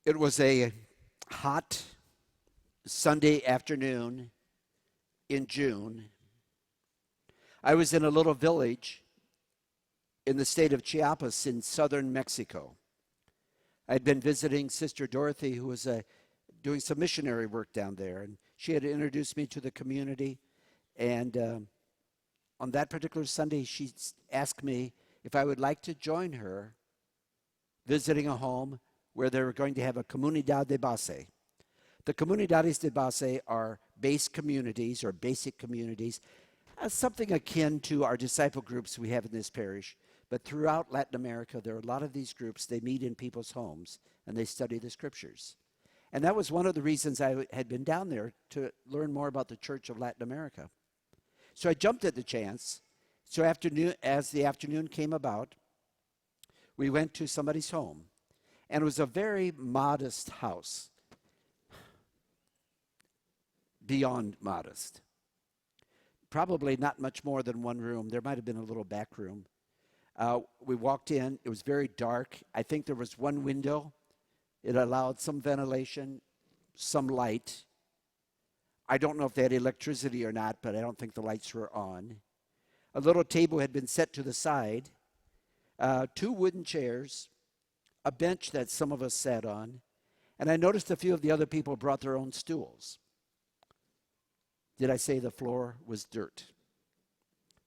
It was a hot Sunday afternoon in June. I was in a little village in the state of Chiapas in southern Mexico. I'd been visiting Sister Dorothy, who was doing some missionary work down there, and she had introduced me to the community. And on that particular Sunday, she asked me if I would like to join her visiting a home where they were going to have a comunidad de base. The comunidades de base are base communities or basic communities, something akin to our disciple groups we have in this parish. But throughout Latin America, there are a lot of these groups. They meet in people's homes and they study the scriptures. And that was one of the reasons I had been down there, to learn more about the Church of Latin America. So I jumped at the chance. So as the afternoon came about, we went to somebody's home. And it was a very modest house, beyond modest. Probably not much more than one room. There might have been a little back room. We walked in. It was very dark. I think there was one window. It allowed some ventilation, some light. I don't know if they had electricity or not, but I don't think the lights were on. A little table had been set to the side, 2 wooden chairs, a bench that some of us sat on, and I noticed a few of the other people brought their own stools. Did I say the floor was dirt?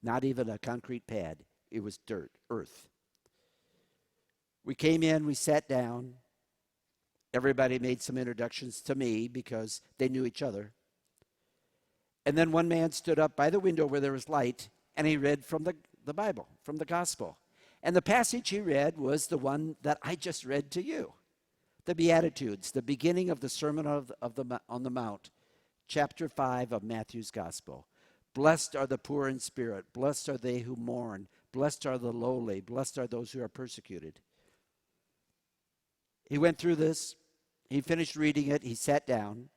Not even a concrete pad. It was dirt, earth. We came in, we sat down. Everybody made some introductions to me because they knew each other. And then one man stood up by the window where there was light, and he read from the Bible, from the gospel. And the passage he read was the one that I just read to you. The Beatitudes, the beginning of the Sermon on the Mount, chapter 5 of Matthew's Gospel. Blessed are the poor in spirit. Blessed are they who mourn. Blessed are the lowly. Blessed are those who are persecuted. He went through this. He finished reading it. He sat down.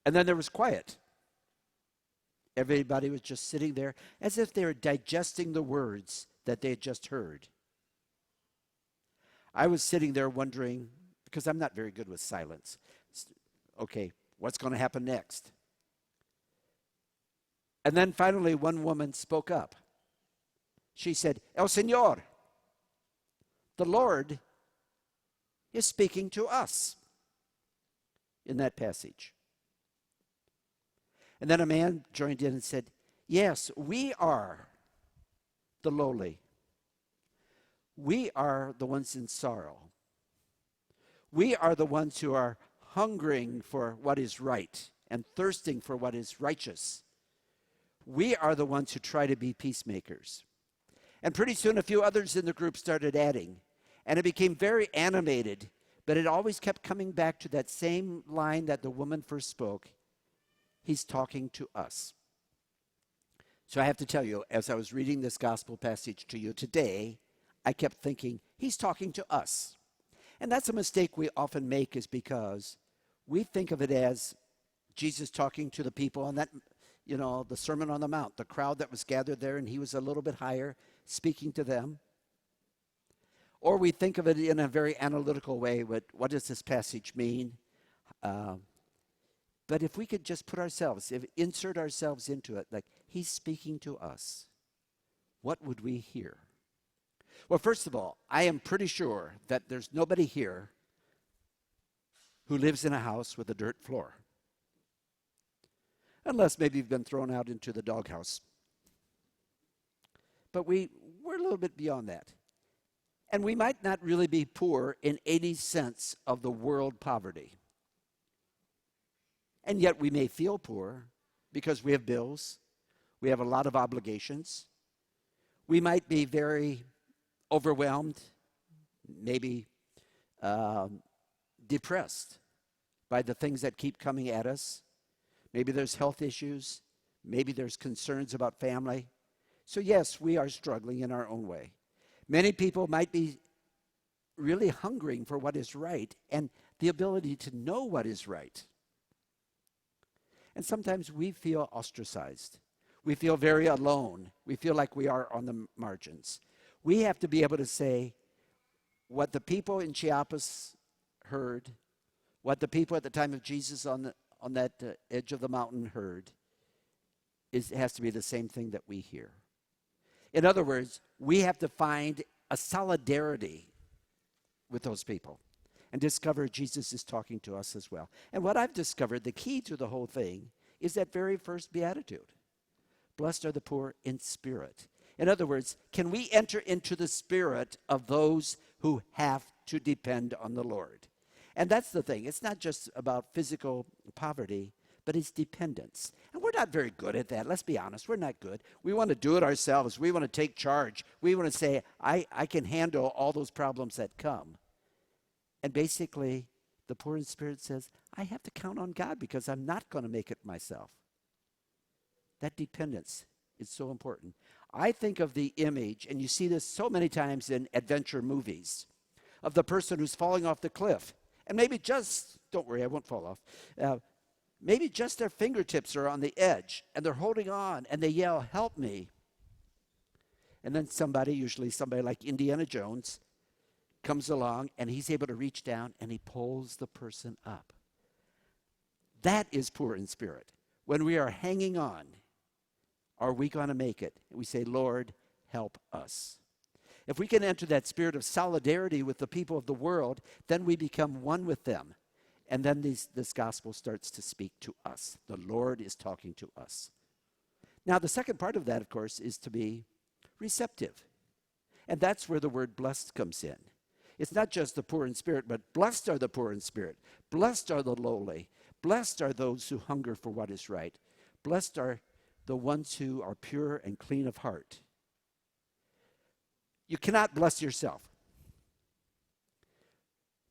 And then there was quiet. Everybody was just sitting there as if they were digesting the words that they had just heard. I was sitting there wondering, because I'm not very good with silence. Okay, what's going to happen next? And then finally one woman spoke up. She said, El Señor, the Lord is speaking to us in that passage. And then a man joined in and said, yes, we are the lowly. We are the ones in sorrow. We are the ones who are hungering for what is right and thirsting for what is righteous. We are the ones who try to be peacemakers. And pretty soon a few others in the group started adding, and it became very animated, but it always kept coming back to that same line that the woman first spoke. He's talking to us. So I have to tell you, as I was reading this gospel passage to you today, I kept thinking, he's talking to us. And that's a mistake we often make, is because we think of it as Jesus talking to the people on that, the Sermon on the Mount, the crowd that was gathered there, and he was a little bit higher, speaking to them. Or we think of it in a very analytical way. What does this passage mean? But if we could just insert ourselves into it, like he's speaking to us, what would we hear? Well, first of all, I am pretty sure that there's nobody here who lives in a house with a dirt floor. Unless maybe you've been thrown out into the doghouse. But we're a little bit beyond that. And we might not really be poor in any sense of the world poverty. And yet we may feel poor because we have bills. We have a lot of obligations. We might be very overwhelmed, maybe depressed by the things that keep coming at us. Maybe there's health issues. Maybe there's concerns about family. So yes, we are struggling in our own way. Many people might be really hungering for what is right and the ability to know what is right. And sometimes we feel ostracized. We feel very alone. We feel like we are on the margins. We have to be able to say, what the people in Chiapas heard, what the people at the time of Jesus on that edge of the mountain heard, has to be the same thing that we hear. In other words, we have to find a solidarity with those people and discover Jesus is talking to us as well. And what I've discovered, the key to the whole thing, is that very first beatitude. Blessed are the poor in spirit. In other words, can we enter into the spirit of those who have to depend on the Lord? And that's the thing. It's not just about physical poverty, but it's dependence. And we're not very good at that. Let's be honest. We're not good. We want to do it ourselves. We want to take charge. We want to say, I can handle all those problems that come. And basically, the poor in spirit says, I have to count on God because I'm not going to make it myself. That dependence is so important. I think of the image, and you see this so many times in adventure movies, of the person who's falling off the cliff. And maybe just, don't worry, I won't fall off. Maybe just their fingertips are on the edge, and they're holding on, and they yell, help me. And then somebody, usually somebody like Indiana Jones, comes along, and he's able to reach down, and he pulls the person up. That is poor in spirit. When we are hanging on, are we going to make it? And we say, Lord, help us. If we can enter that spirit of solidarity with the people of the world, then we become one with them. And then this gospel starts to speak to us. The Lord is talking to us. Now, the second part of that, of course, is to be receptive. And that's where the word blessed comes in. It's not just the poor in spirit, but blessed are the poor in spirit. Blessed are the lowly. Blessed are those who hunger for what is right. Blessed are the ones who are pure and clean of heart. You cannot bless yourself.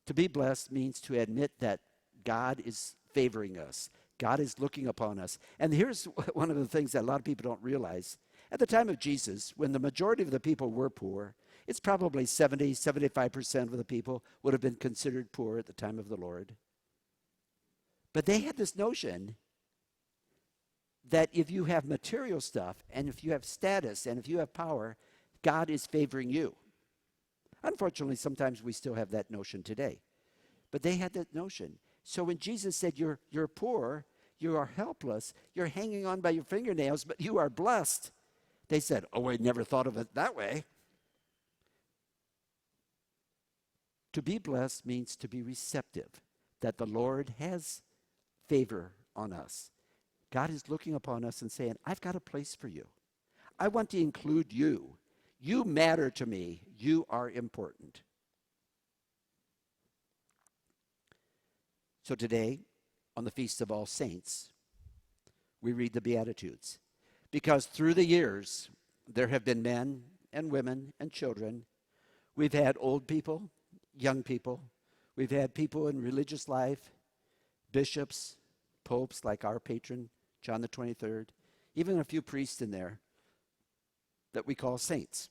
To be blessed means to admit that God is favoring us. God is looking upon us. And here's one of the things that a lot of people don't realize. At the time of Jesus, when the majority of the people were poor, it's probably 75% of the people would have been considered poor at the time of the Lord. But they had this notion that if you have material stuff, and if you have status, and if you have power, God is favoring you. Unfortunately, sometimes we still have that notion today. But they had that notion. So when Jesus said, you're poor, you are helpless, you're hanging on by your fingernails, but you are blessed, they said, oh, I never thought of it that way. To be blessed means to be receptive, that the Lord has favor on us. God is looking upon us and saying, I've got a place for you. I want to include you. You matter to me. You are important. So today, on the Feast of All Saints, we read the Beatitudes. Because through the years, there have been men and women and children. We've had old people, young people. We've had people in religious life, bishops, popes like our patron, John the 23rd, even a few priests in there that we call saints.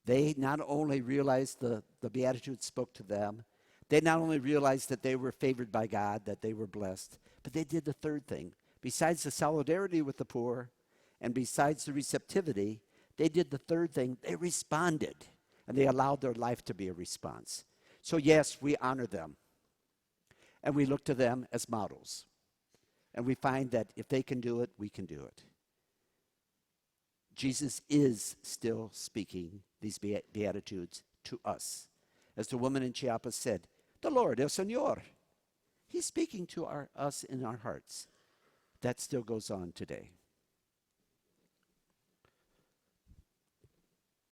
They not only realized the Beatitudes spoke to them, they not only realized that they were favored by God, that they were blessed, but they did the third thing. Besides the solidarity with the poor and besides the receptivity, they did the third thing. They responded, and they allowed their life to be a response. So yes, we honor them, and we look to them as models. And we find that if they can do it, we can do it. Jesus is still speaking these Beatitudes to us. As the woman in Chiapas said, the Lord, El Señor, He's speaking to us in our hearts. That still goes on today.